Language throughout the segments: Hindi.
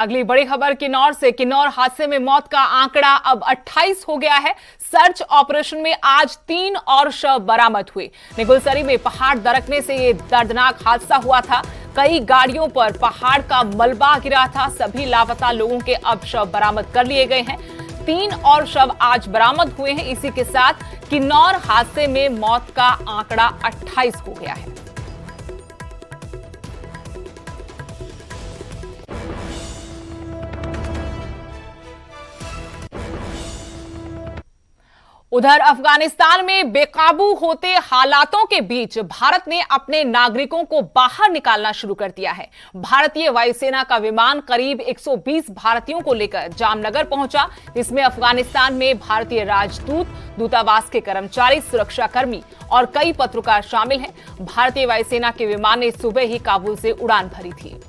अगली बड़ी खबर किन्नौर से। किन्नौर हादसे में मौत का आंकड़ा अब 28 हो गया है। सर्च ऑपरेशन में आज 3 और शव बरामद हुए। निगुलसरी में पहाड़ दरकने से ये दर्दनाक हादसा हुआ था। कई गाड़ियों पर पहाड़ का मलबा गिरा था। सभी लापता लोगों के अब शव बरामद कर लिए गए हैं। 3 और शव आज बरामद हुए हैं। इसी के साथ किन्नौर हादसे में मौत का आंकड़ा 28 हो गया है। उधर अफगानिस्तान में बेकाबू होते हालातों के बीच भारत ने अपने नागरिकों को बाहर निकालना शुरू कर दिया है। भारतीय वायुसेना का विमान करीब 120 भारतीयों को लेकर जामनगर पहुंचा, जिसमें अफगानिस्तान में भारतीय राजदूत, दूतावास के कर्मचारी, सुरक्षाकर्मी और कई पत्रकार शामिल हैं। भारतीय वायुसेना के विमान ने सुबह ही काबुल से उड़ान भरी थी।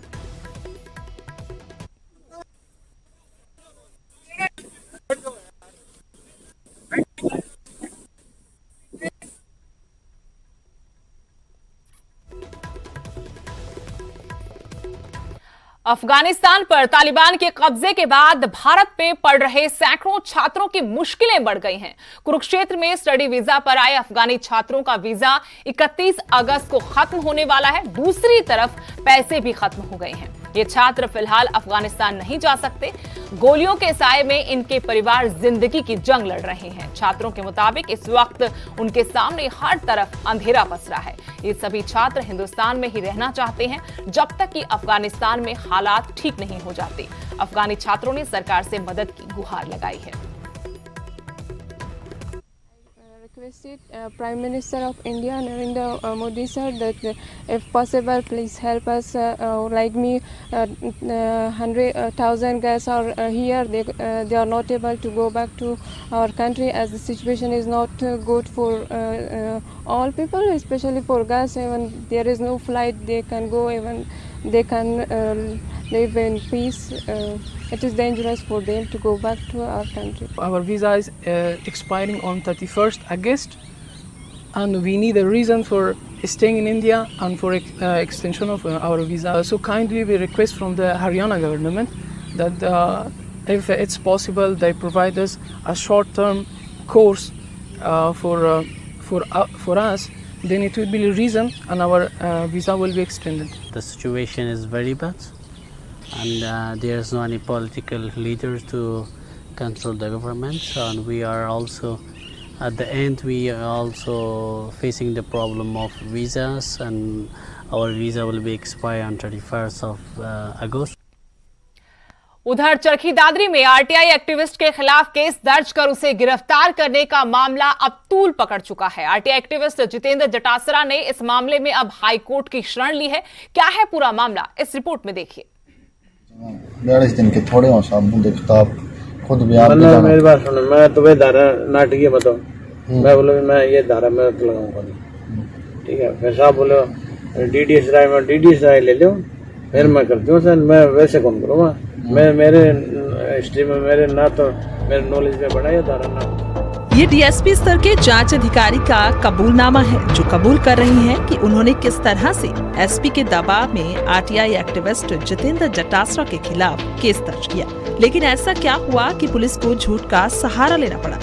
अफगानिस्तान पर तालिबान के कब्जे के बाद भारत पे पड़ रहे सैकड़ों छात्रों की मुश्किलें बढ़ गई हैं। कुरुक्षेत्र में स्टडी वीजा पर आए अफगानी छात्रों का वीजा 31 अगस्त को खत्म होने वाला है। दूसरी तरफ पैसे भी खत्म हो गए हैं। ये छात्र फिलहाल अफगानिस्तान नहीं जा सकते। गोलियों के साए में इनके परिवार जिंदगी की जंग लड़ रहे हैं। छात्रों के मुताबिक इस वक्त उनके सामने हर तरफ अंधेरा पसरा है। ये सभी छात्र हिंदुस्तान में ही रहना चाहते हैं जब तक कि अफगानिस्तान में हालात ठीक नहीं हो जाते। अफगानी छात्रों ने सरकार से मदद की गुहार लगाई है। Requested Prime Minister of India Narendra Modi sir that if possible please help us like me 100,000 guys are here. They are not able to go back to our country as the situation is not good for all people, especially for guys. Even there is no flight they can go, even they can live in peace. It is dangerous for them to go back to our country. Our visa is expiring on 31st August, and we need a reason for staying in India and for extension of our visa. So kindly we request from the Haryana government that if it's possible, they provide us a short-term course for us. Then it will be a reason, and our visa will be extended. The situation is very bad, and there is no any political leader to control the government. And we are also, at the end, we are also facing the problem of visas, and our visa will be expired on 31st of August. उधर चरखी दादरी में आरटीआई एक्टिविस्ट के खिलाफ केस दर्ज कर उसे गिरफ्तार करने का मामला अब तूल पकड़ चुका है। आरटीआई एक्टिविस्ट जितेंद्र जटासरा ने इस मामले में अब हाई कोर्ट की शरण ली है। क्या है पूरा मामला, इस रिपोर्ट में देखिए। 42 दिन के थोड़े हो साहब, देखता आप खुद बयान दे। मेरी बात सुनो, मैं तुम्हें धारा नाटकीय बताऊं। मैं बोला मैं ये धारा मैं लगाऊंगा, ठीक है। फिर साहब बोले डीडीएस राय, मैं डीडीएस राय ले लो, फिर मैं करती हूँ सर। मैं वैसे कौन करूँगा, मैं मेरे हिस्ट्री में मेरे ना तो मेरे नॉलेज में बढ़ा ये धारा ना। ये डीएसपी स्तर के जांच अधिकारी का कबूलनामा है, जो कबूल कर रही हैं कि उन्होंने किस तरह से एसपी के दबाव में आरटीआई एक्टिविस्ट जितेंद्र जटासरा के खिलाफ केस दर्ज किया। लेकिन ऐसा क्या हुआ कि पुलिस को झूठ का सहारा लेना पड़ा?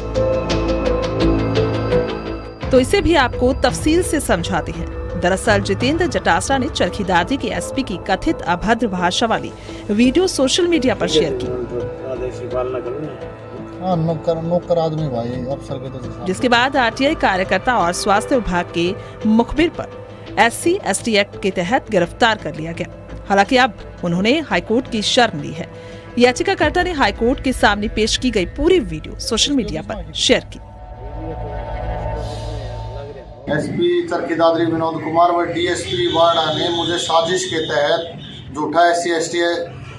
तो इसे भी आपको तफसील से समझाते हैं। दरअसल जितेंद्र जटासरा ने चरखी दादरी के एसपी की कथित अभद्र भाषा वाली वीडियो सोशल मीडिया पर शेयर की, नौकर आदमी भाई अफसर के तो, जिसके बाद आरटीआई कार्यकर्ता और स्वास्थ्य विभाग के मुखबिर पर SC/ST एक्ट के तहत गिरफ्तार कर लिया गया। हालांकि अब उन्होंने हाईकोर्ट की शरण ली है। याचिकाकर्ता ने हाईकोर्ट के सामने पेश की गई पूरी वीडियो सोशल मीडिया पर शेयर की। एसपी चरखी दादरी विनोद कुमार व डीएसपी वाड़ा ने मुझे साजिश के तहत झूठा SC/ST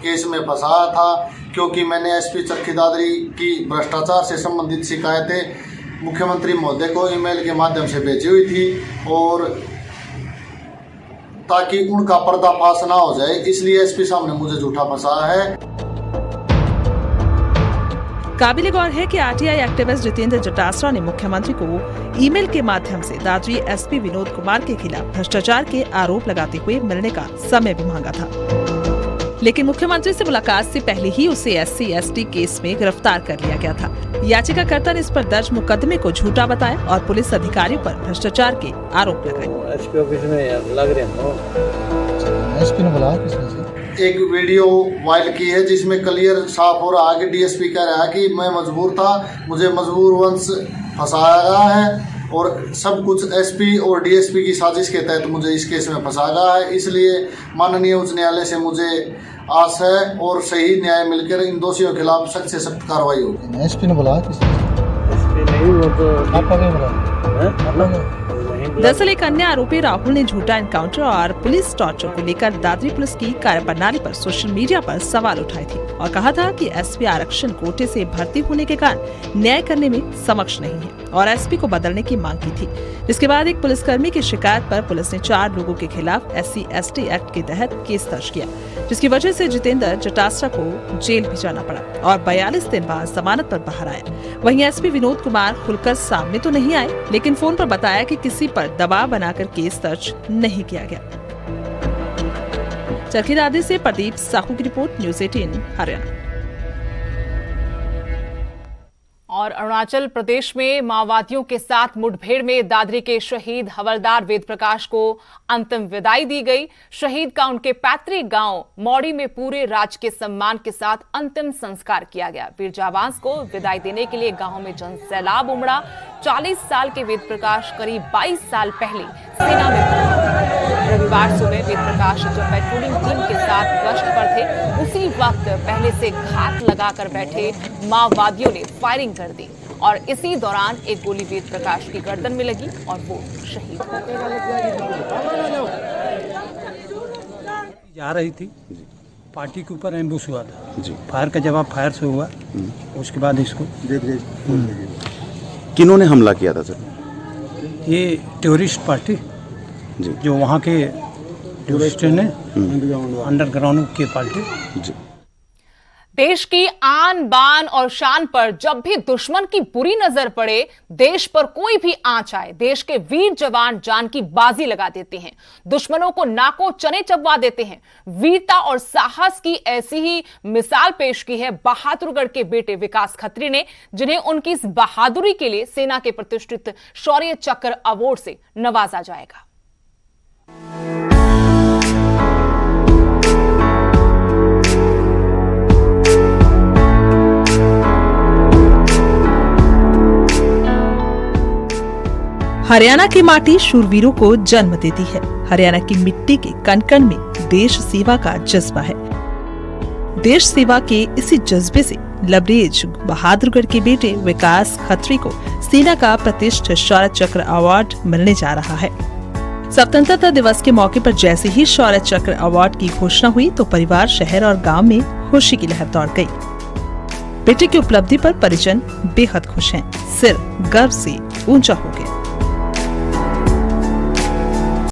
केस में फंसाया था, क्योंकि मैंने एसपी चरखी दादरी की भ्रष्टाचार से संबंधित शिकायतें मुख्यमंत्री महोदय को ईमेल के माध्यम से भेजी हुई थी, और ताकि उनका पर्दाफाश ना हो जाए, इसलिए एसपी साहब ने मुझे झूठा फंसाया है। काबिल गौर है कि आरटीआई एक्टिविस्ट जितेंद्र जटासरा ने मुख्यमंत्री को ईमेल के माध्यम से दादरी एसपी विनोद कुमार के खिलाफ भ्रष्टाचार के आरोप लगाते हुए मिलने का समय भी मांगा था। लेकिन मुख्यमंत्री से मुलाकात से पहले ही उसे SC/ST केस में गिरफ्तार कर लिया गया था। याचिकाकर्ता ने इस पर दर्ज मुकदमे को झूठा बताया और पुलिस अधिकारियों पर भ्रष्टाचार के आरोप लगाए। एसपी ऑफिस में लग रहे हैं। एसपी ने बुलाया किसने से? एक वीडियो वायरल की है जिसमें क्लियर साफ हो रहा है कि डीएसपी कह रहा है कि मैं मजबूर था, मुझे मजबूर वंश फंसाया गया है और सब कुछ एसपी और डीएसपी की साजिश के तहत मुझे इस केस में फंसा गया है। इसलिए माननीय उच्च न्यायालय से मुझे आस है और सही न्याय मिलकर इन दोषियों के खिलाफ सख्त से सख्त कार्रवाई होगी। एसपी ने बुलाया किसने? एसपी नहीं, वो तो आपका नहीं बुलाया? दरअसल एक अन्य आरोपी राहुल ने झूठा एनकाउंटर और पुलिस टॉर्चर को लेकर दादरी पुलिस की कार्यप्रणाली पर सोशल मीडिया पर सवाल उठाए थे और कहा था कि एसपी आरक्षण कोटे से भर्ती होने के कारण न्याय करने में समक्ष नहीं है और एसपी को बदलने की मांग की थी। जिसके बाद एक पुलिसकर्मी की शिकायत पर पुलिस ने 4 लोगों के खिलाफ SC/ST एक्ट के तहत केस दर्ज किया, जिसकी वजह से जितेंद्र जटासरा को जेल भी जाना पड़ा और 42 दिन बाद जमानत पर बाहर आया। वहीं एसपी विनोद कुमार खुलकर सामने तो नहीं आए, लेकिन फोन पर बताया कि किसी पर दबाव बनाकर केस दर्ज नहीं किया गया। चरखी दादरी से प्रदीप साहू की रिपोर्ट, न्यूज़ 18 हरियाणा। और अरुणाचल प्रदेश में माओवादियों के साथ मुठभेड़ में दादरी के शहीद हवलदार वेद प्रकाश को अंतिम विदाई दी गई। शहीद का उनके पैतृक गांव मौड़ी में पूरे राजकीय सम्मान के साथ अंतिम संस्कार किया गया। वीर जाबाज को विदाई देने के लिए गांव में जनसैलाब उमड़ा। 40 साल के वेद प्रकाश करीब 22 साल पहले सेना में भर्ती हुए। रविवार सुबह वेद प्रकाश जब पेट्रोलिंग टीम के साथ गश्त पर थे, उसी वक्त पहले से घात लगाकर बैठे माओवादियों ने फायरिंग कर दी और इसी दौरान एक गोली वेद प्रकाश की गर्दन में लगी और वो शहीद हो गए। जा रही थी, पार्टी के ऊपर एम्बुश हुआ था जी। फायर का जवाब फायर से हुआ, उसके बाद इसको किन्होंने हमला किया था सर? ये टूरिस्ट पार्टी जी, जो वहाँ के टूरिस्ट ने अंडरग्राउंड की पार्टी जी। देश की आन बान और शान पर जब भी दुश्मन की बुरी नजर पड़े, देश पर कोई भी आंच आए, देश के वीर जवान जान की बाजी लगा देते हैं, दुश्मनों को नाको चने चबवा देते हैं। वीरता और साहस की ऐसी ही मिसाल पेश की है बहादुरगढ़ के बेटे विकास खत्री ने, जिन्हें उनकी इस बहादुरी के लिए सेना के प्रतिष्ठित शौर्य चक्र अवार्ड से नवाजा जाएगा। हरियाणा की माटी शूरवीरों को जन्म देती है। हरियाणा की मिट्टी के कण कण में देश सेवा का जज्बा है। देश सेवा के इसी जज्बे से लबरेज बहादुरगढ़ के बेटे विकास खत्री को सेना का प्रतिष्ठित शौर्य चक्र अवार्ड मिलने जा रहा है। स्वतंत्रता दिवस के मौके पर जैसे ही शौर्य चक्र अवार्ड की घोषणा हुई तो परिवार, शहर और गांव में खुशी की लहर दौड़ गई। बेटे की उपलब्धि पर परिजन बेहद खुश हैं। सिर गर्व से ऊंचा हो गया।